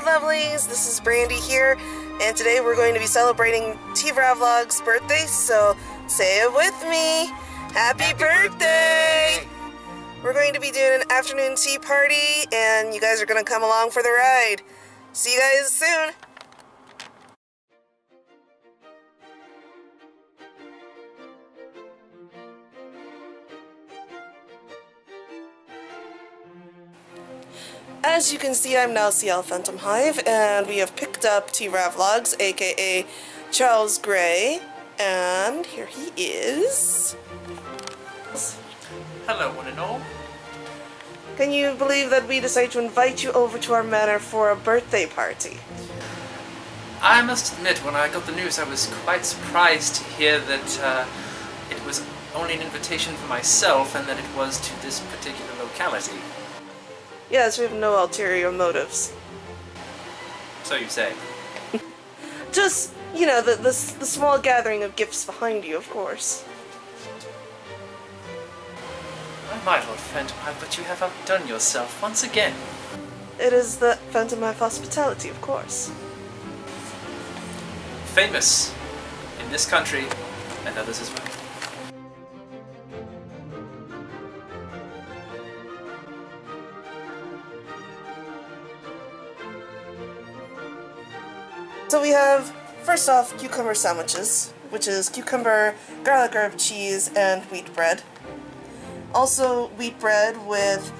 lovelies, this is Brandy here, and today we're going to be celebrating T Ravlogs' birthday, so say it with me. Happy birthday! We're going to be doing an afternoon tea party, and you guys are going to come along for the ride. See you guys soon! As you can see, I'm now CL Phantomhive, and we have picked up T Ravlogs, aka Charles Gray, and here he is. Hello, one and all. Can you believe that we decided to invite you over to our manor for a birthday party? I must admit, when I got the news, I was quite surprised to hear that it was only an invitation for myself and that it was to this particular locality. Yes, we have no ulterior motives. So you say. Just, you know, the small gathering of gifts behind you, of course. Oh my Lord Phantomhive, but you have outdone yourself once again. It is the Phantomhive hospitality, of course. Famous in this country and others as well. So we have, first off, cucumber sandwiches, which is cucumber, garlic herb cheese, and wheat bread. Also wheat bread with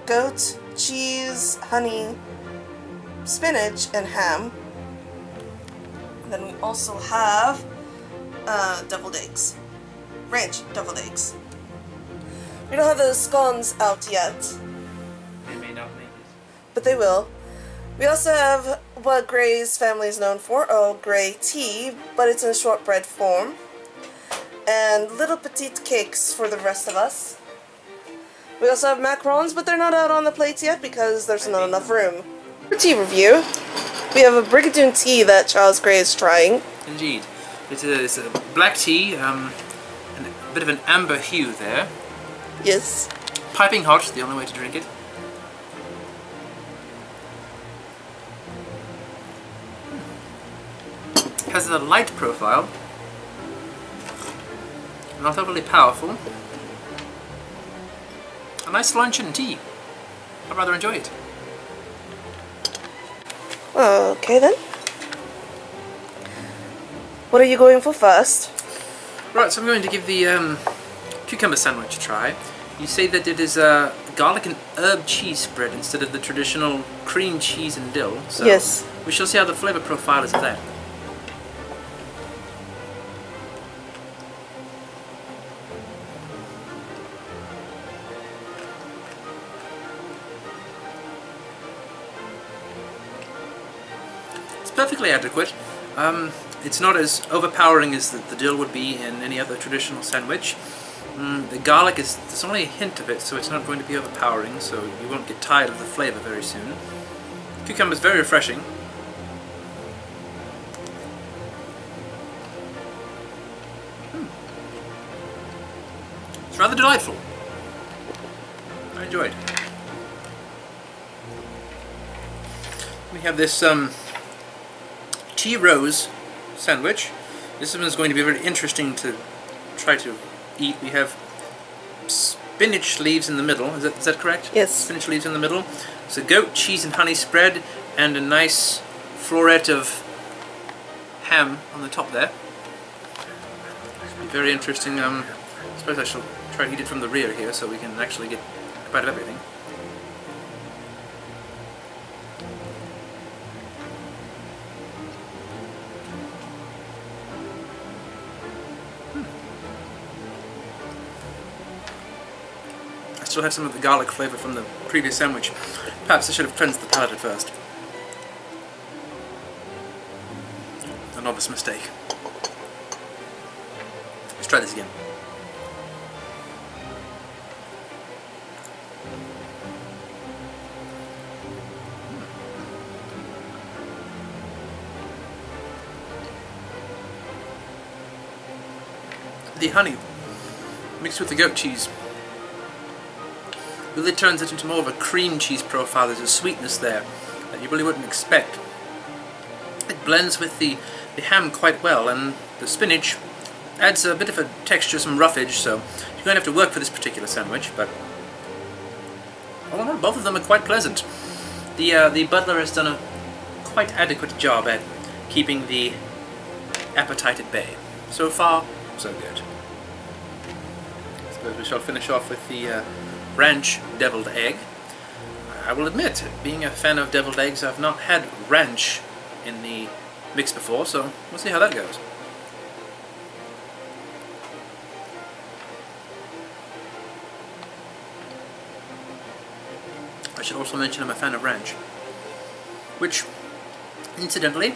goat, cheese, honey, spinach, and ham. And then we also have deviled eggs. Ranch deviled eggs. We don't have the scones out yet. They may not make it. But they will. We also have what Gray's family is known for, Earl Grey tea, but it's in shortbread form. And little petite cakes for the rest of us. We also have macarons, but they're not out on the plates yet because there's not enough room. For tea review, we have a Brigadoon tea that Charles Gray is trying. Indeed. It's a black tea, and a bit of an amber hue there. Yes. Piping hot, the only way to drink it. Has a light profile, not overly powerful. A nice luncheon tea. I rather enjoy it. Okay then. What are you going for first? Right, so I'm going to give the cucumber sandwich a try. You say that it is a garlic and herb cheese spread instead of the traditional cream cheese and dill. So yes. We shall see how the flavour profile is of that. Perfectly adequate. It's not as overpowering as the dill would be in any other traditional sandwich. The garlic there's only a hint of it, so it's not going to be overpowering, so you won't get tired of the flavour very soon. Cucumber is very refreshing. It's rather delightful. I enjoyed. We have this Tiros Sandwich. This one is going to be very interesting to try to eat. We have spinach leaves in the middle. Is that correct? Yes. Spinach leaves in the middle. So goat, cheese, and honey spread, and a nice floret of ham on the top there. Should be very interesting. I suppose I shall try to eat it from the rear here, so we can actually get a bite of everything. Still have some of the garlic flavour from the previous sandwich. Perhaps I should have cleansed the palate at first. A novice mistake. Let's try this again. The honey mixed with the goat cheese really turns it into more of a cream cheese profile. There's a sweetness there that you really wouldn't expect. It blends with the ham quite well, and the spinach adds a bit of a texture, some roughage, so you're going to have to work for this particular sandwich, but all in all, both of them are quite pleasant. The butler has done a quite adequate job at keeping the appetite at bay. So far, so good. I suppose we shall finish off with the ranch deviled egg. I will admit, being a fan of deviled eggs, I've not had ranch in the mix before, so we'll see how that goes. I should also mention I'm a fan of ranch, which, incidentally,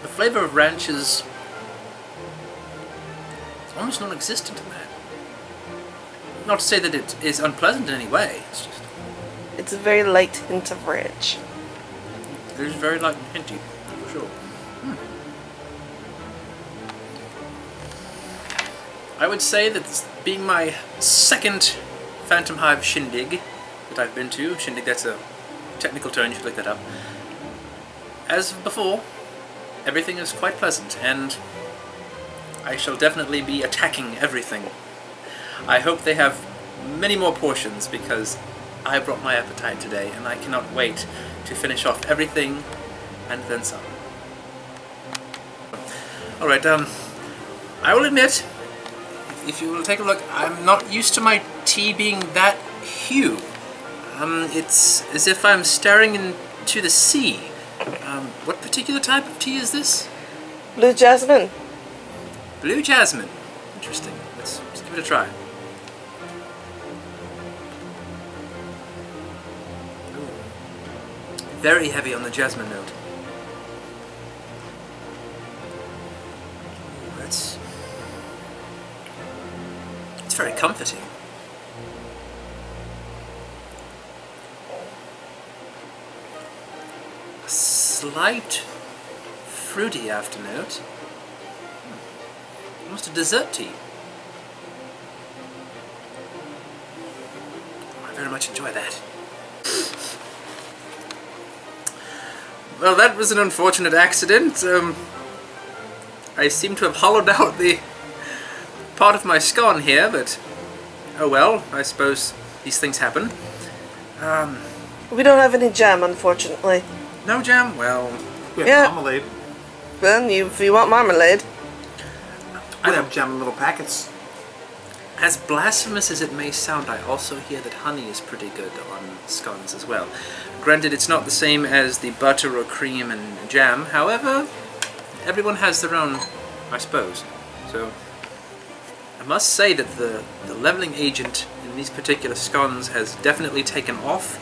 the flavour of ranch is almost non-existent in that. Not to say that it is unpleasant in any way, it's a very light hint of ranch. It is very light and hinty, for sure. I would say that being my second Phantomhive shindig that I've been to, shindig, that's a technical term, you should look that up. As before, everything is quite pleasant, and I shall definitely be attacking everything. I hope they have many more portions, because I brought my appetite today, and I cannot wait to finish off everything and then some. Alright, I will admit, if you will take a look, I'm not used to my tea being that hue. It's as if I'm staring into the sea. What particular type of tea is this? Blue jasmine. Blue jasmine. Interesting. Let's give it a try. Ooh. Very heavy on the jasmine note. It's very comforting. A slight fruity afternote. Almost a dessert tea. I very much enjoy that. Well, that was an unfortunate accident. I seem to have hollowed out the part of my scone here, but oh well, I suppose these things happen. We don't have any jam, unfortunately. No jam? Well, we have marmalade. Well, if you want marmalade. I have jam in little packets. As blasphemous as it may sound, I also hear that honey is pretty good on scones as well. Granted, it's not the same as the butter or cream and jam, however, everyone has their own, I suppose. So, I must say that the leveling agent in these particular scones has definitely taken off.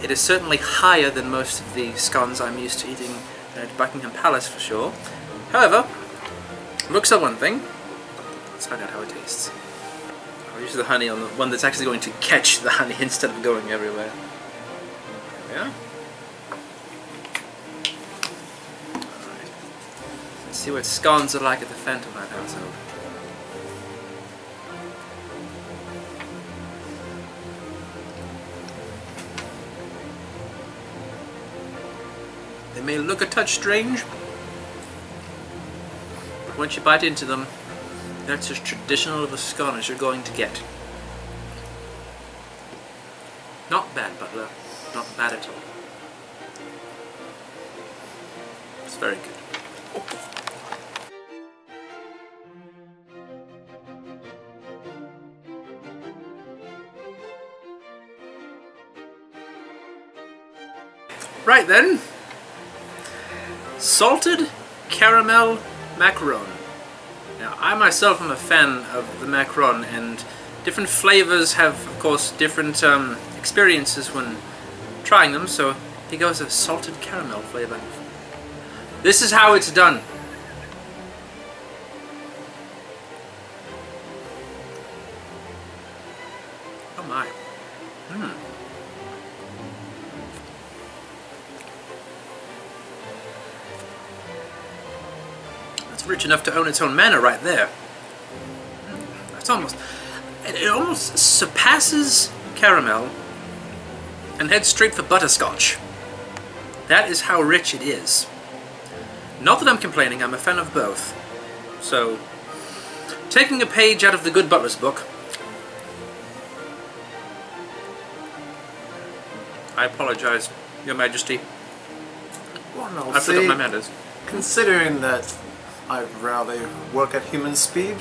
It is certainly higher than most of the scones I'm used to eating at Buckingham Palace for sure. However, looks are one thing. Let's find out how it tastes. I'll use the honey on the one that's actually going to catch the honey instead of going everywhere. There we are. Alright. Let's see what scones are like at the Phantomhive household. They may look a touch strange, but once you bite into them, that's as traditional of a scone as you're going to get. Not bad, Butler. Not bad at all. It's very good. Right then. Salted caramel macaron. Now, I myself am a fan of the macaron, and different flavors have, of course, different experiences when trying them, so here goes a salted caramel flavor. This is how it's done. Oh my. It's rich enough to own its own manor right there. That's almost... It almost surpasses caramel and head straight for butterscotch. That is how rich it is. Not that I'm complaining, I'm a fan of both. So, taking a page out of the Good Butler's book, I apologize, Your Majesty. Well, no, I forgot my manners. Considering that I rather work at human speed,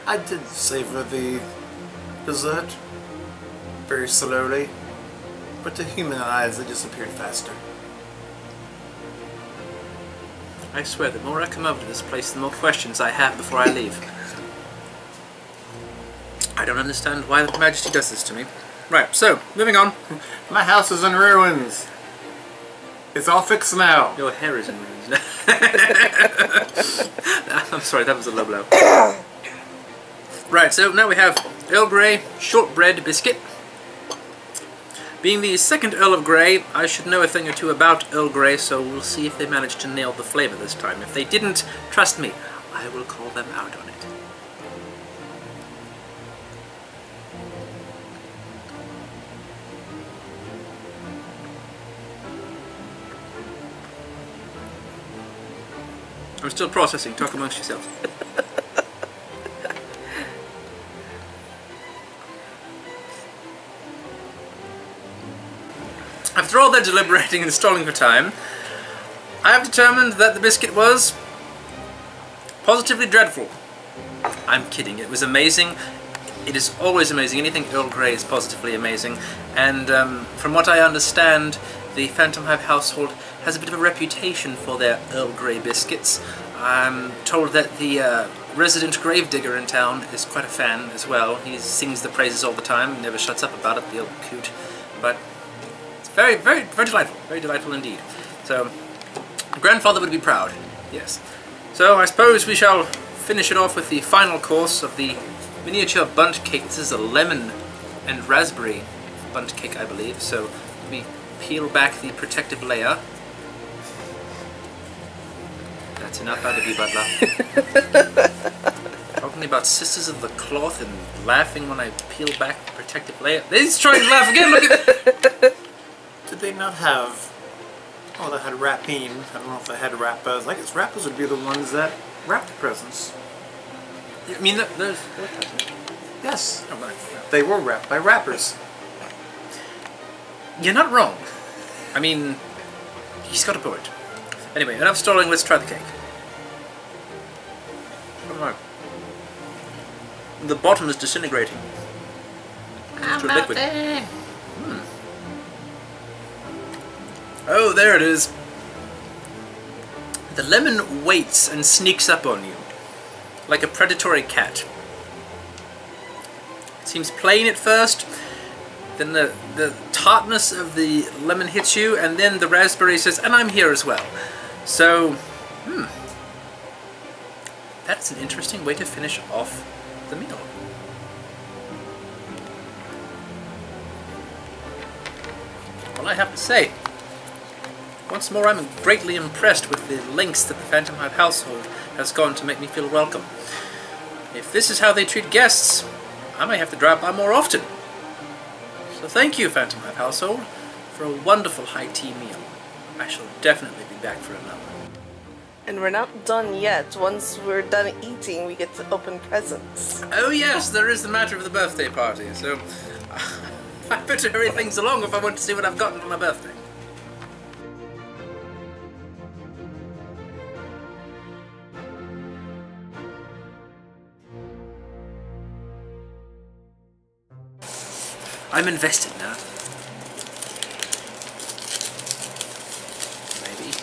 I did savor the dessert very slowly, but to human eyes it disappeared faster. I swear, the more I come over to this place, the more questions I have before I leave. I don't understand why Her Majesty does this to me. Right, so, moving on. My house is in ruins. It's all fixed now. Your hair is in ruins now. I'm sorry, that was a low blow. Right, so now we have Earl Grey Shortbread Biscuit. Being the second Earl of Grey, I should know a thing or two about Earl Grey, so we'll see if they manage to nail the flavour this time. If they didn't, trust me, I will call them out on it. I'm still processing, talk amongst yourselves. After all their deliberating and stalling for time, I have determined that the biscuit was positively dreadful. I'm kidding, it was amazing. It is always amazing. Anything Earl Grey is positively amazing. And from what I understand, the Phantomhive household has a bit of a reputation for their Earl Grey biscuits. I'm told that the resident gravedigger in town is quite a fan as well. He sings the praises all the time, never shuts up about it, the old coot. But it's very, very, very delightful indeed. So, grandfather would be proud, yes. So I suppose we shall finish it off with the final course of the miniature Bundt cake. This is a lemon and raspberry Bundt cake, I believe. So let me peel back the protective layer. That's enough out of you, Butler. Talking about sisters of the cloth and laughing when I peel back the protective layer. He's trying to laugh again, look at it! Did they not have... Oh, they had wrapping. I don't know if they had wrappers. I guess wrappers would be the ones that wrap the presents. I mean, those... Yes. They were wrapped by wrappers. You're not wrong. I mean, he's got a point. Anyway, enough stalling, let's try the cake. Oh no. The bottom is disintegrating. Into a liquid. Oh, there it is. The lemon waits and sneaks up on you, like a predatory cat. It seems plain at first, then the tartness of the lemon hits you, and then the raspberry says, and I'm here as well. So, that's an interesting way to finish off the meal. All I have to say, once more I'm greatly impressed with the lengths that the Phantomhive household has gone to make me feel welcome. If this is how they treat guests, I may have to drop by more often. So thank you, Phantomhive household, for a wonderful high tea meal. I shall definitely be back for another. And we're not done yet. Once we're done eating, we get to open presents. Oh yes, there is the matter of the birthday party, so I better hurry things along if I want to see what I've gotten for my birthday. I'm invested now. Maybe.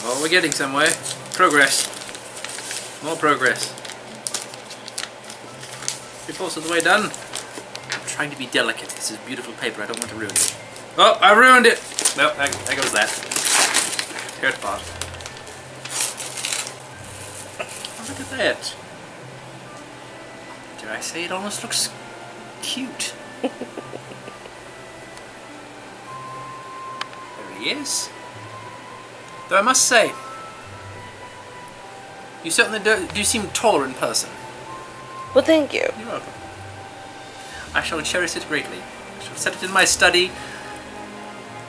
Oh, we're getting somewhere. Progress. More progress. 3/4 of the way done. I'm trying to be delicate. This is beautiful paper. I don't want to ruin it. Oh, I ruined it! Well, there goes that. Tear it apart. Oh, look at that. Dare I say it almost looks cute. There he is. Though I must say, you certainly do seem taller in person. Well, thank you. You're welcome. I shall cherish it greatly. I shall set it in my study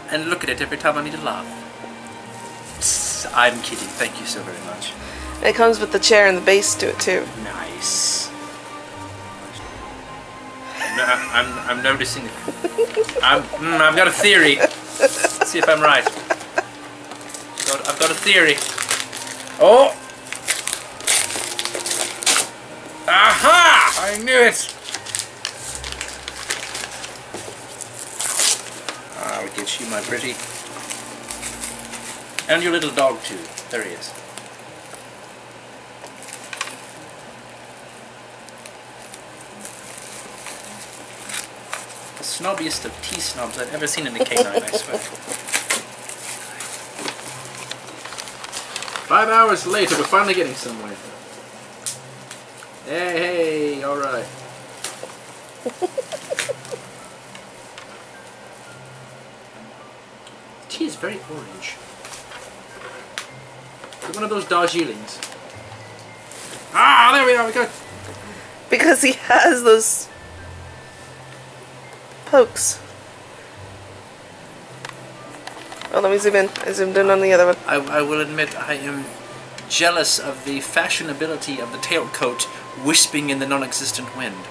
and look at it every time I need to laugh. I'm kidding. Thank you so very much. And it comes with the chair and the base to it too. Nice. I'm noticing. I've got a theory. Let's see if I'm right. I've got a theory. Oh! Aha! I knew it! I'll get you, my pretty. And your little dog too. There he is. The snobbiest of tea snobs I've ever seen in a canine, I swear. 5 hours later, we're finally getting somewhere. Hey, alright. Tea is very orange. Is it one of those Darjeelings? Ah, there we are, we go. Because he has those pokes. Oh, let me zoom in. I zoomed in on the other one. I will admit I am jealous of the fashionability of the tailcoat wisping in the non-existent wind.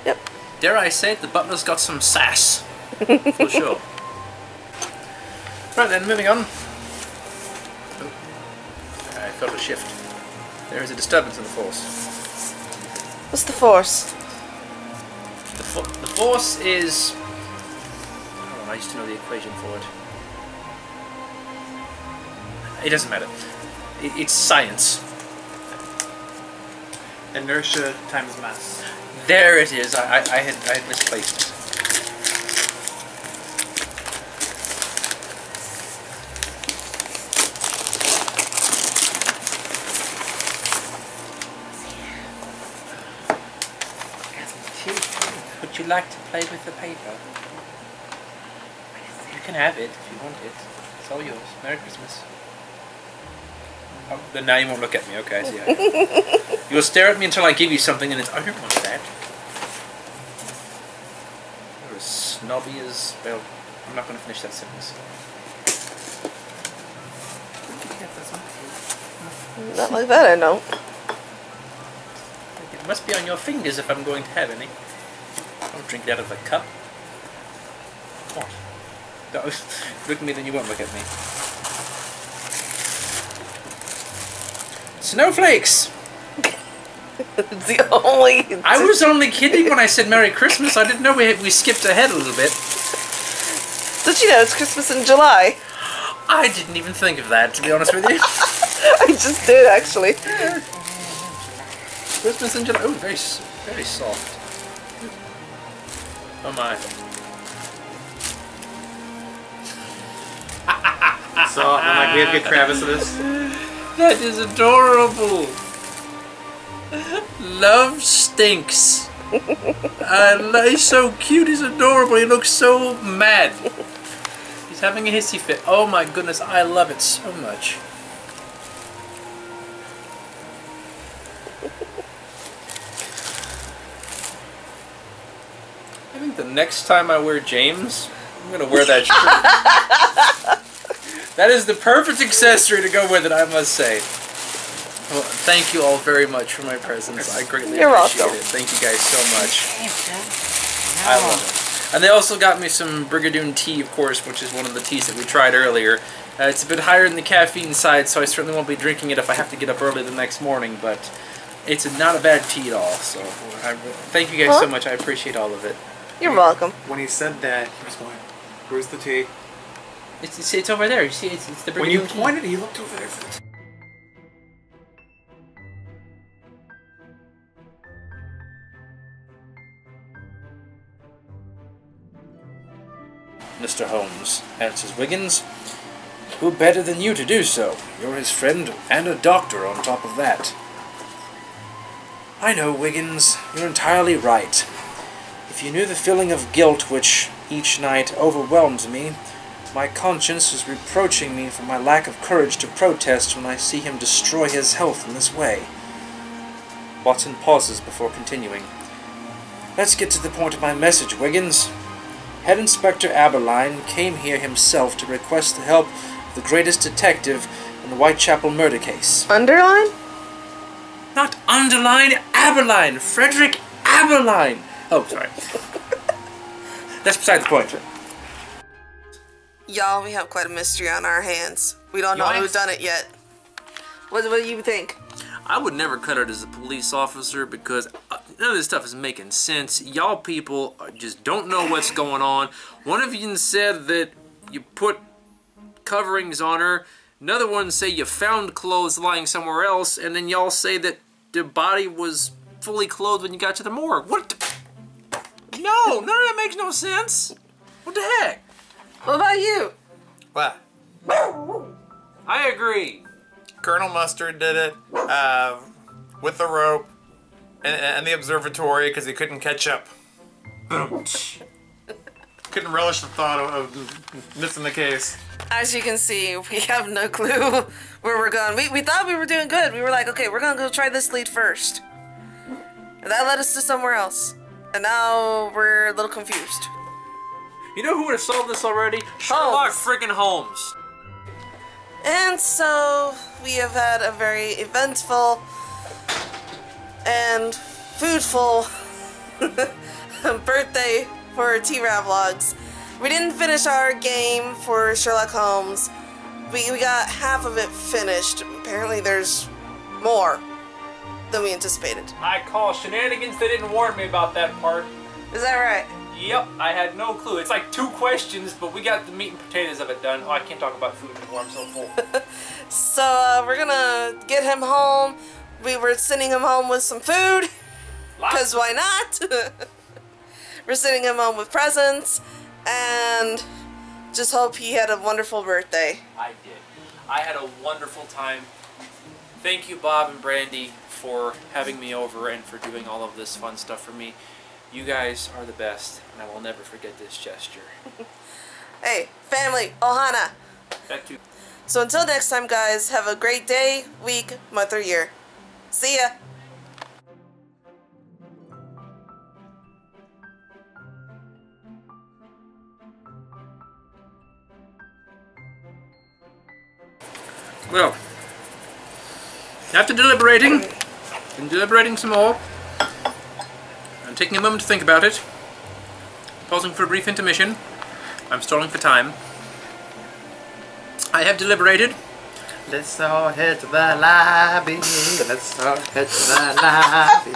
Yep. Dare I say it, the butler's got some sass. For sure. Right then, moving on. Oh, I felt a shift. There is a disturbance in the force. What's the force? The force is... Oh, I used to know the equation for it. It doesn't matter. It's science. Inertia times mass. There it is. I had misplaced it. Would you like to play with the paper? You can have it if you want it. It's all yours. Merry Christmas. Oh, then now you won't look at me. Okay, I see. You'll stare at me until I give you something and it's, I don't want that. You're as snobby as... Well, I'm not going to finish that sentence. Not like that, I know. It must be on your fingers if I'm going to have any. Don't drink it out of a cup. What? No, look at me, then you won't look at me. Snowflakes! It's the only... I was only kidding when I said Merry Christmas. I didn't know we skipped ahead a little bit. Did you know it's Christmas in July? I didn't even think of that, to be honest with you. I just did, actually. Christmas in July. Oh, very soft. Oh my. So, I'm like, we have good crevices. That is adorable. Love stinks. He's so cute, he's adorable, he looks so mad. He's having a hissy fit. Oh my goodness, I love it so much. I think the next time I wear James, I'm going to wear that shirt. That is the perfect accessory to go with it, I must say. Well, thank you all very much for my presents. I greatly appreciate it. Thank you guys so much. I love it. And they also got me some Brigadoon Tea, of course, which is one of the teas that we tried earlier. It's a bit higher in the caffeine side, so I certainly won't be drinking it if I have to get up early the next morning, but it's not a bad tea at all. So thank you guys so much. I appreciate all of it. You're welcome. When he said that, he was going, where's the tea? It's over there. You see, it's the Brigadoon Tea. When you pointed, he looked over there for the tea. Mr. Holmes, answers Wiggins. Who better than you to do so? You're his friend and a doctor on top of that. I know, Wiggins. You're entirely right. If you knew the feeling of guilt which, each night, overwhelms me, my conscience is reproaching me for my lack of courage to protest when I see him destroy his health in this way. Watson pauses before continuing. Let's get to the point of my message, Wiggins. Head Inspector Aberline came here himself to request the help of the greatest detective in the Whitechapel murder case. Underline? Not Underline, Aberline! Frederick Aberline! Oh, sorry. That's beside the point. Y'all, we have quite a mystery on our hands. We don't know who's done it yet. What do you think? I would never cut it as a police officer because none of this stuff is making sense. Y'all people just don't know what's going on. One of you said that you put coverings on her. Another one say you found clothes lying somewhere else. And then y'all say that the body was fully clothed when you got to the morgue. What? No, none of that makes no sense. What the heck? What about you? What? I agree. Colonel Mustard did it with the rope and the observatory because he couldn't catch up. Couldn't relish the thought of missing the case. As you can see, we have no clue where we're going. We thought we were doing good. We were like, okay, we're gonna go try this lead first. And that led us to somewhere else. And now we're a little confused. You know who would have solved this already? Sherlock friggin' Holmes. And so we have had a very eventful and foodful birthday for T Ravlogs. We didn't finish our game for Sherlock Holmes. We got half of it finished. Apparently there's more than we anticipated. I call shenanigans. They didn't warn me about that part. Is that right? Yep, I had no clue. It's like 2 questions, but we got the meat and potatoes of it done. Oh, I can't talk about food anymore. I'm so full. So we're gonna get him home. We were sending him home with some food, because why not? We're sending him home with presents, and just hope he had a wonderful birthday. I did. I had a wonderful time. Thank you, Bob and Brandy, for having me over and for doing all of this fun stuff for me. You guys are the best, and I will never forget this gesture. Hey, family, ohana. That too. So until next time, guys, have a great day, week, month, or year. See ya. Well, after deliberating, and deliberating some more, I'm taking a moment to think about it, pausing for a brief intermission. I'm stalling for time. I have deliberated. Let's all head to the lobby. Let's all head to the lobby.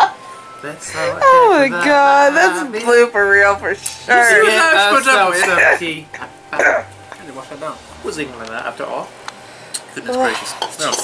Let's all head Oh my to the god, that's lobby. blooper reel for sure. Yeah, put up with it. tea. I had to wash that down. Was England that after all? Goodness gracious. Well,